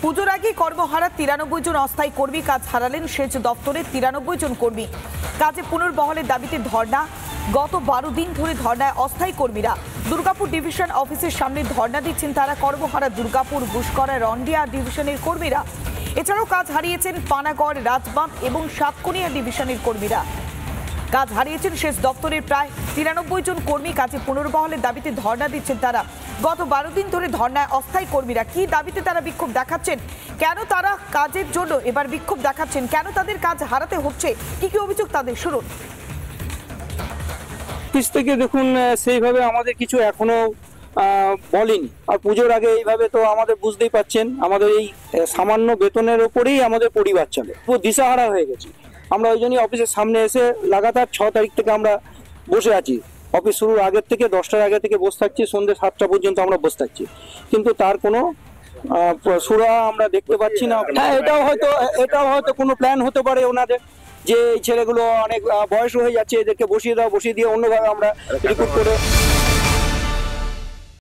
পুজোর আগে কর্মহারা 93 জন অস্থায়ী কর্মী কাজ হারালেন সেচ দপ্তরের 93 জন কর্মী। কাজে পুনর্বহালের দাবিতে ধর্ণা। গত 12 দিন ধরে ধর্ণায় অস্থায়ী কর্মীরা। দুর্গাপুর ডিভিশন অফিসের সামনে ধর্ণা দিচ্ছেন তারা। কর্মহারা দুর্গাপুর, বুসকরা, রন্ডিয়া ডিভিশনের কর্মীরা। এছাড়াও কাজ হারিয়েছেন পানাগড়, রাজবাঁধ এবং সাতকনিয়া ডিভিশনের কর্মীরা। কাজ হারিয়েছেন সেচ দপ্তরের প্রায় 93 জন কর্মী। কাজে পুনর্বহালের দাবিতে ধর্ণা দিচ্ছেন তারা। গত 12 দিন ধরে ধর্ণায় অস্থায়ী কর্মীরা। কি দাবিতে তারা বিক্ষোভ দেখাচ্ছেন, কেন তারা কাজের জন্য এবার বিক্ষোভ দেখাচ্ছেন, কেন তাদের কাজ হারাতে হচ্ছে, কি কি অভিযোগ তাদের, শুনুন। অফিস থেকে দেখুন সেইভাবে আমাদের কিছু এখনো বলেনি। আর পুজোর আগে এইভাবে তো আমাদের বুঝতেই পাচ্ছেন, আমাদের এই সামান্য বেতনের ওপরেই আমাদের পরিবার চলে। পুরো দিশাহারা হয়ে গেছে। আমরা ওই জন্যই অফিসের সামনে এসে লাগাতার 6 তারিখ থেকে আমরা বসে আছি। অফিস শুরুর আগের থেকে 10টার আগে থেকে বসে থাকছি, সন্ধ্যে 7টা পর্যন্ত আমরা বসে থাকছি, কিন্তু তার কোনো সুরা আমরা দেখতে পাচ্ছি না। হ্যাঁ, এটাও হয়তো কোনো প্ল্যান হতে পারে ওনাদের, যে এই ছেলেগুলো অনেক বয়স হয়ে যাচ্ছে, এদেরকে বসিয়ে দিয়ে অন্যভাবে আমরা রিক্রুট করে